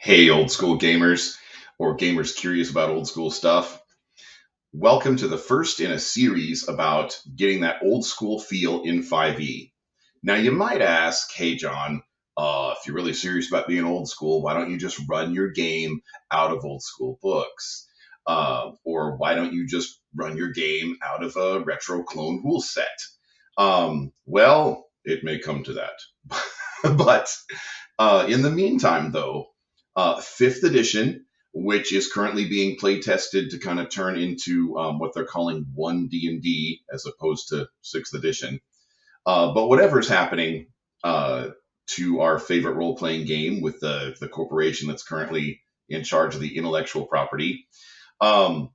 Hey, old school gamers, or gamers curious about old school stuff. Welcome to the first in a series about getting that old school feel in 5e. Now, you might ask, hey, John, if you're really serious about being old school, why don't you just run your game out of old school books? Or why don't you just run your game out of a retro clone rule set? Well, it may come to that. but in the meantime, though, fifth edition, which is currently being play tested to kind of turn into what they're calling one D&D as opposed to sixth edition. But whatever's happening to our favorite role playing game with the corporation that's currently in charge of the intellectual property. Um,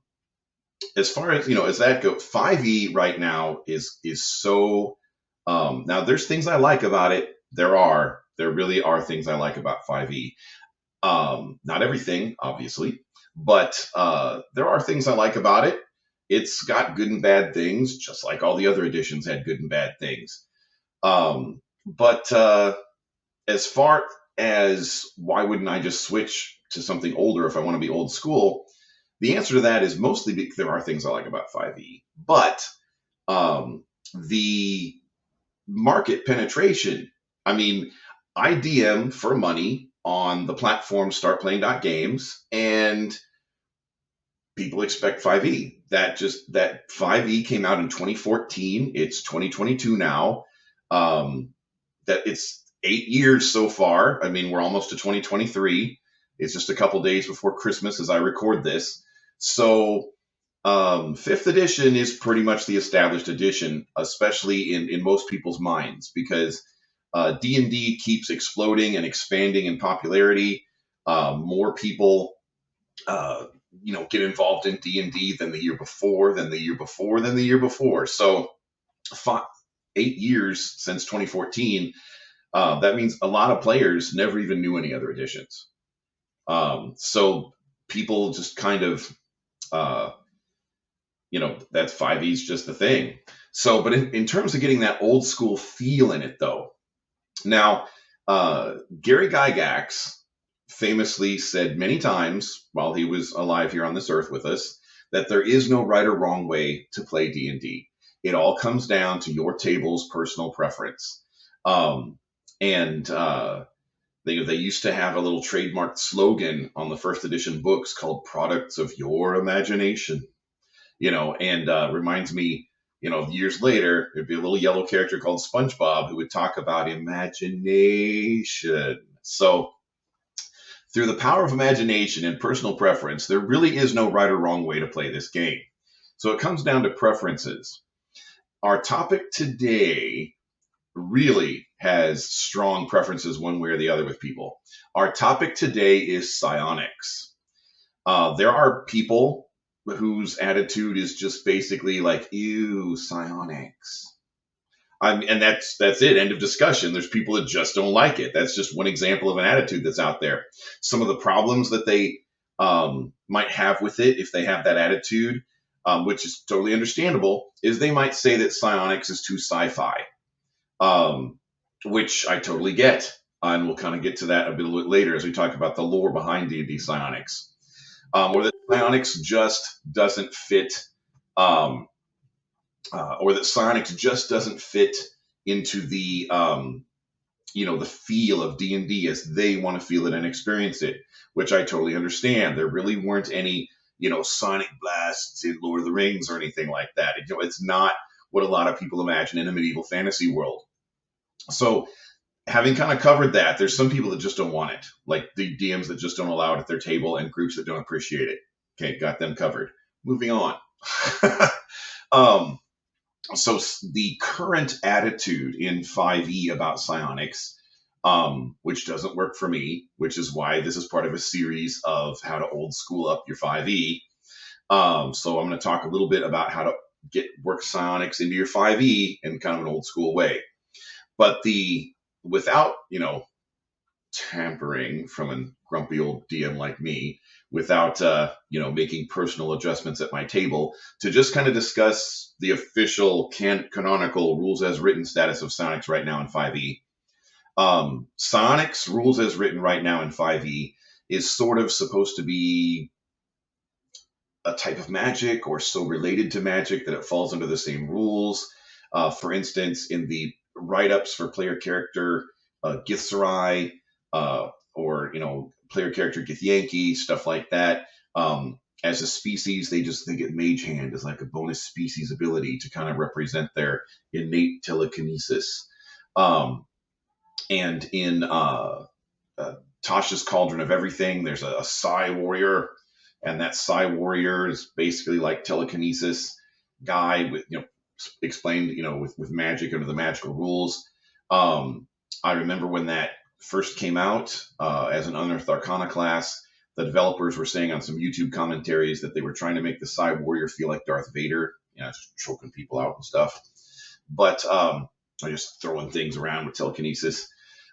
as far as as that goes, 5e right now is so. Now there's things I like about it. There really are things I like about 5e. Not everything, obviously, but there are things I like about it. It's got good and bad things, just like all the other editions had good and bad things. But as far as why wouldn't I just switch to something older if I want to be old school? The answer to that is mostly because there are things I like about 5e, but the market penetration. I mean, I DM for money on the platform startplaying.games, and people expect 5e. That 5e came out in 2014. It's 2022 now. That it's 8 years so far. I mean, we're almost to 2023. It's just a couple days before Christmas as I record this. So fifth edition is pretty much the established edition, especially in most people's minds, because D&D keeps exploding and expanding in popularity. More people, get involved in D&D than the year before, than the year before, than the year before. So 8 years since 2014, that means a lot of players never even knew any other editions. So people just kind of, that 5e is just the thing. So, but in terms of getting that old school feel in it, though, now, Gary Gygax famously said many times while he was alive here on this earth with us that there is no right or wrong way to play D&D. It all comes down to your table's personal preference. And they used to have a little trademarked slogan on the first edition books called "Products of Your Imagination." And reminds me, years later, it'd be a little yellow character called SpongeBob who would talk about imagination. So, through the power of imagination and personal preference, there really is no right or wrong way to play this game. So, it comes down to preferences. Our topic today really has strong preferences one way or the other with people. Our topic today is psionics. There are people whose attitude is just basically like, ew, psionics. And that's it. End of discussion. There's people that just don't like it. That's just one example of an attitude that's out there. Some of the problems that they might have with it, if they have that attitude, which is totally understandable, is they might say that psionics is too sci-fi, which I totally get. And we'll kind of get to that a bit later as we talk about the lore behind D&D psionics. Or that psionics just doesn't fit, or that psionics just doesn't fit into the, the feel of D&D as they want to feel it and experience it, which I totally understand. There really weren't any, sonic blasts in Lord of the Rings or anything like that. It's not what a lot of people imagine in a medieval fantasy world. So, having kind of covered that, there's some people that just don't want it, like the DMs that just don't allow it at their table and groups that don't appreciate it. Okay, got them covered. Moving on. So the current attitude in 5e about psionics, which doesn't work for me, which is why this is part of a series of how to old school up your 5e. So I'm going to talk a little bit about how to work psionics into your 5e in kind of an old school way. But without, tampering from a grumpy old DM like me, without, making personal adjustments at my table, to just kind of discuss the official canonical rules as written status of psionics right now in 5e. Psionics rules as written right now in 5e is sort of supposed to be a type of magic or so related to magic that it falls under the same rules. For instance, in the write-ups for player character Githzerai, or player character Githyanki, stuff like that. As a species, they get Mage Hand as like a bonus species ability to kind of represent their innate telekinesis. And in Tasha's Cauldron of Everything, there's a Psi Warrior, and that Psi Warrior is basically like telekinesis guy with explained with magic under the magical rules. I remember when that first came out as an Unearthed Arcana class, the developers were saying on some YouTube commentaries that they were trying to make the Psi Warrior feel like Darth Vader, just choking people out and stuff. But I just throwing things around with telekinesis.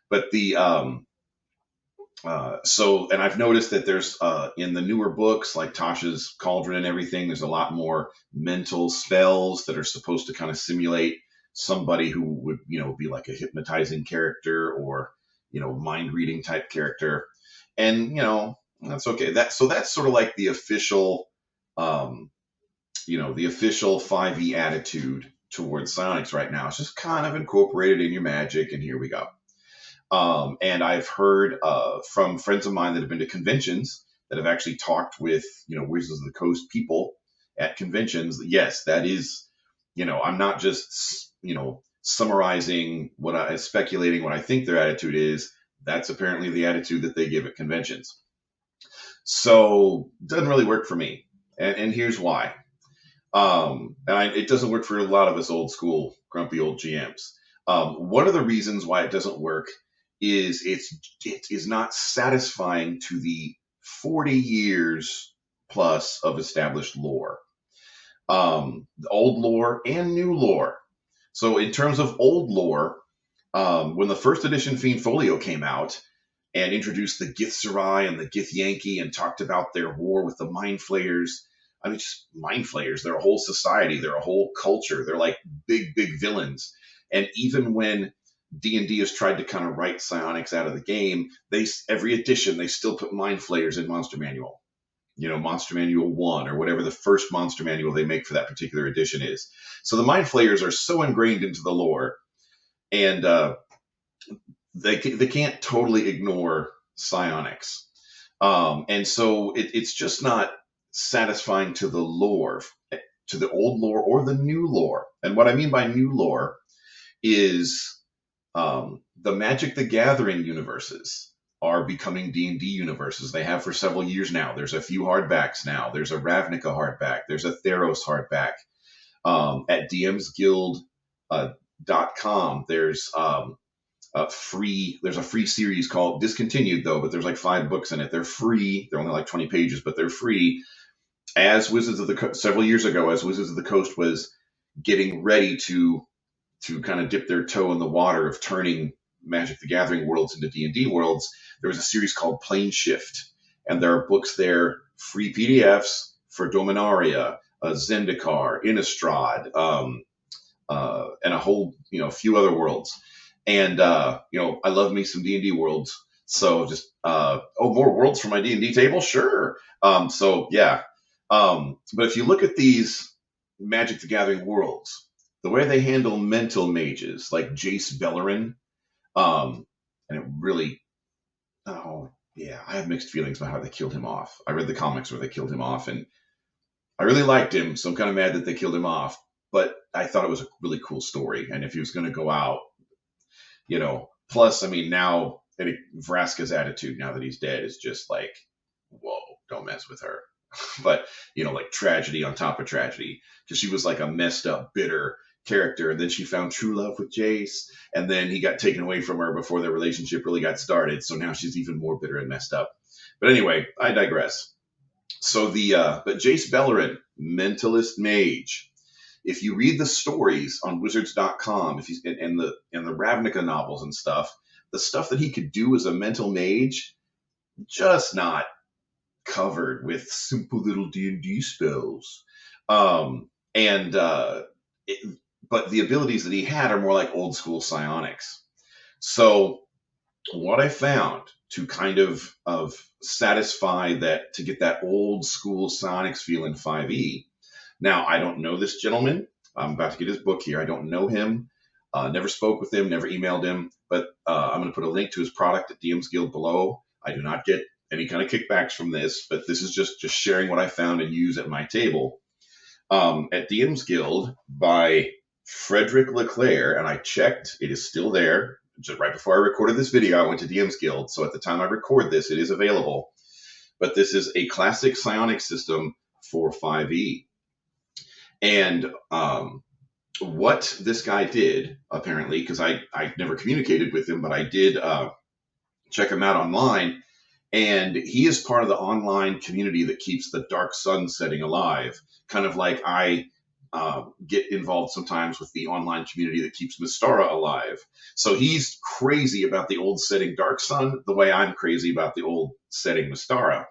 But the and I've noticed that there's in the newer books like Tasha's Cauldron and everything, there's a lot more mental spells that are supposed to kind of simulate somebody who would be like a hypnotizing character or mind reading type character, and that's okay. That's sort of like the official the official 5e attitude towards psionics right now. It's just kind of incorporated in your magic, and here we go. And I've heard from friends of mine that have been to conventions that have actually talked with, Wizards of the Coast people at conventions. Yes, that is, I'm not just, summarizing speculating what I think their attitude is. That's apparently the attitude that they give at conventions. So it doesn't really work for me. And here's why. It doesn't work for a lot of us old school, grumpy old GMs. One of the reasons why it doesn't work is it is not satisfying to the 40 years plus of established lore, the old lore and new lore. So in terms of old lore, when the first edition Fiend Folio came out and introduced the Githzerai and the Githyanki and talked about their war with the Mind Flayers, just Mind Flayers, they're a whole society, they're a whole culture, they're like big villains. And even when D&D has tried to kind of write psionics out of the game, every edition they still put Mind Flayers in Monster Manual. Monster Manual 1 or whatever the first Monster Manual they make for that particular edition is. So the Mind Flayers are so ingrained into the lore, and they can't totally ignore psionics. And so it's just not satisfying to the lore, to the old lore or the new lore. And what I mean by new lore is the Magic the Gathering universes are becoming D&D universes. They have for several years now. There's a few hardbacks now. There's a Ravnica hardback. There's a Theros hardback. At DMsGuild.com, there's a free series called, discontinued though, but there's like 5 books in it. They're free. They're only like 20 pages, but they're free. As Wizards of the Coast, several years ago, as Wizards of the Coast was getting ready to kind of dip their toe in the water of turning Magic the Gathering worlds into D&D worlds, there was a series called Plane Shift, and there are books there, free PDFs for Dominaria, Zendikar, Innistrad, and a whole few other worlds. And I love me some D&D worlds, so just more worlds for my D&D table, sure. So yeah, but if you look at these Magic the Gathering worlds, the way they handle mental mages like Jace Beleren, and it really, I have mixed feelings about how they killed him off. I read the comics where they killed him off, and I really liked him, so I'm kind of mad that they killed him off. But I thought it was a really cool story, and if he was going to go out, plus, now Vraska's attitude now that he's dead is just like, whoa, don't mess with her. But, like tragedy on top of tragedy, because she was like a messed up, bitter character, and then she found true love with Jace, and then he got taken away from her before their relationship really got started, so now she's even more bitter and messed up. But anyway, I digress. So but Jace Beleren, mentalist mage, if you read the stories on Wizards.com, and the Ravnica novels and stuff, the stuff that he could do as a mental mage, just not covered with simple little D&D spells. But the abilities that he had are more like old school psionics. So what I found to kind of satisfy that, to get that old school Psionics feel in 5e. Now, I don't know this gentleman. I'm about to get his book here. I don't know him. Never spoke with him, never emailed him, but I'm going to put a link to his product at DM's Guild below. I do not get any kind of kickbacks from this, but this is just sharing what I found and use at my table. At DM's Guild by Frederick Leclerc, and I checked, it is still there. Just right before I recorded this video, I went to DM's Guild, so at the time I record this, it is available. But this is a classic Psionics system for 5e. And what this guy did, apparently, because I never communicated with him, but I did check him out online, and he is part of the online community that keeps the Dark Sun setting alive, kind of like I get involved sometimes with the online community that keeps Mystara alive. So he's crazy about the old setting Dark Sun the way I'm crazy about the old setting Mystara.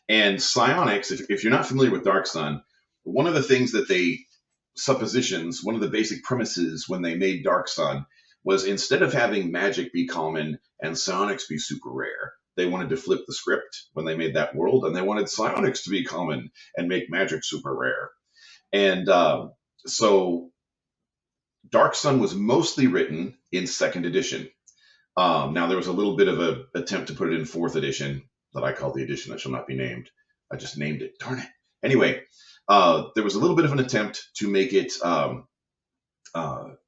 And Psionics, if you're not familiar with Dark Sun, one of the things that one of the basic premises when they made Dark Sun was, instead of having magic be common and psionics be super rare, they wanted to flip the script when they made that world, and they wanted psionics to be common and make magic super rare. And so Dark Sun was mostly written in second edition. Now, there was a little bit of an attempt to put it in fourth edition that I call the edition that shall not be named. I just named it. Darn it. Anyway, there was a little bit of an attempt to make it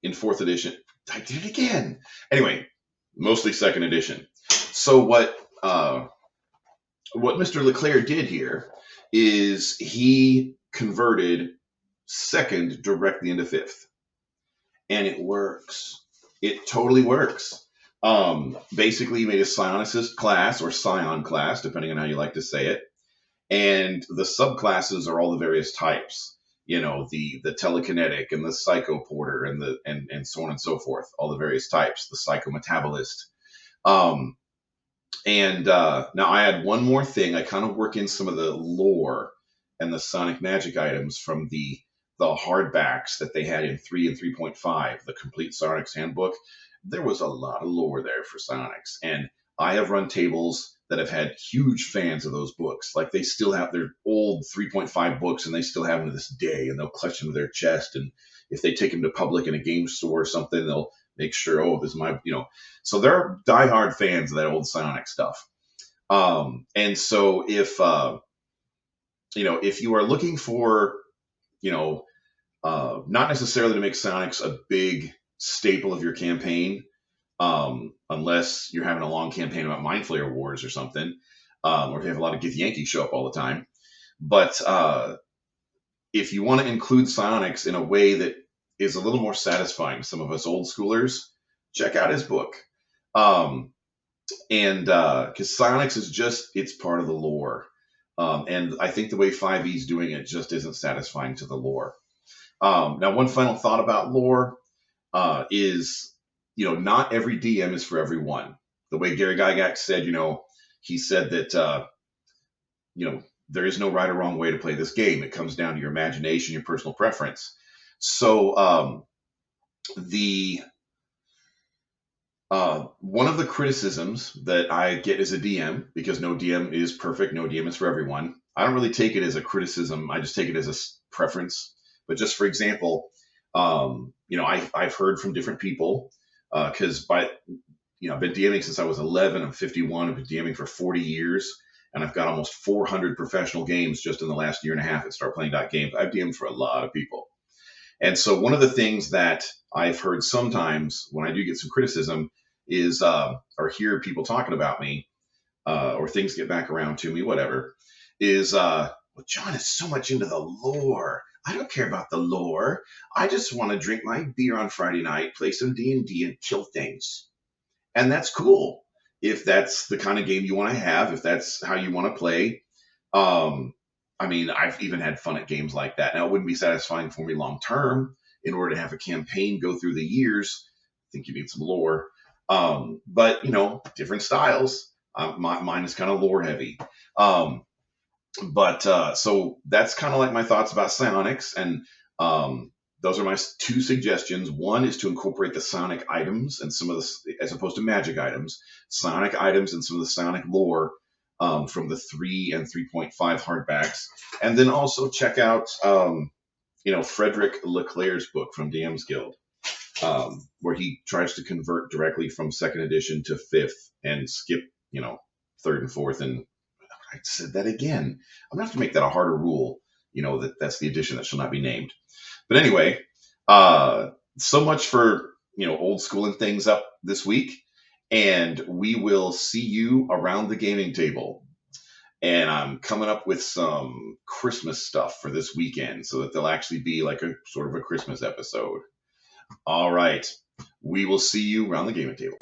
in fourth edition. I did it again. Anyway, mostly second edition. So what Mr. Leclerc did here is he converted second directly into fifth, and it works. It totally works. Basically, you made a psionicist class, or scion class, depending on how you like to say it. And the subclasses are all the various types, you know, the telekinetic and the psychoporter and so on and so forth, all the various types, the psychometabolist. Now I had one more thing. I kind of work in some of the lore and the sonic magic items from the hardbacks that they had in 3 and 3.5, the complete Psionics handbook. There was a lot of lore there for Psionics, and I have run tables that have had huge fans of those books. Like, they still have their old 3.5 books, and they still have them to this day, and they'll clutch them to their chest. And if they take them to public in a game store or something, they'll make sure, oh, this is my, So they're diehard fans of that old Psionic stuff. And so if you are looking for, not necessarily to make Psionics a big staple of your campaign, unless you're having a long campaign about Mind Flayer Wars or something, or if you have a lot of Githyanki show up all the time. But if you want to include Psionics in a way that is a little more satisfying to some of us old schoolers, check out his book. Because Psionics is it's part of the lore. And I think the way 5e is doing it just isn't satisfying to the lore. Now, one final thought about lore is, not every DM is for everyone. The way Gary Gygax said, he said that, there is no right or wrong way to play this game. It comes down to your imagination, your personal preference. So one of the criticisms that I get as a DM, because no DM is perfect, no DM is for everyone, I don't really take it as a criticism. I just take it as a preference. But just for example, I've heard from different people, because I've been DMing since I was 11. I'm 51. I've been DMing for 40 years, and I've got almost 400 professional games just in the last year and a half at StartPlaying.games. I've DM'd for a lot of people. And so one of the things that I've heard sometimes when I do get some criticism is, or hear people talking about me, or things get back around to me, whatever, is, well, John is so much into the lore. I don't care about the lore. I just want to drink my beer on Friday night, play some D&D, and kill things. And that's cool. If that's the kind of game you want to have, if that's how you want to play. I've even had fun at games like that. Now, it wouldn't be satisfying for me long term. In order to have a campaign go through the years, I think you need some lore. But, different styles. Mine is kind of lore heavy. So that's kind of like my thoughts about Psionics. And the those are my two suggestions. One is to incorporate the Sonic items and some of the, as opposed to magic items, Sonic items and some of the Sonic lore from the 3 and 3.5 hardbacks. And then also check out, Frederick Leclerc's book from DM's Guild, where he tries to convert directly from second edition to fifth and skip, third and fourth. And I said that again. I'm going to have to make that a harder rule, that's the edition that shall not be named. But anyway, so much for, old schooling things up this week. And we will see you around the gaming table. And I'm coming up with some Christmas stuff for this weekend so that they'll actually be like a sort of a Christmas episode. All right. We will see you around the gaming table.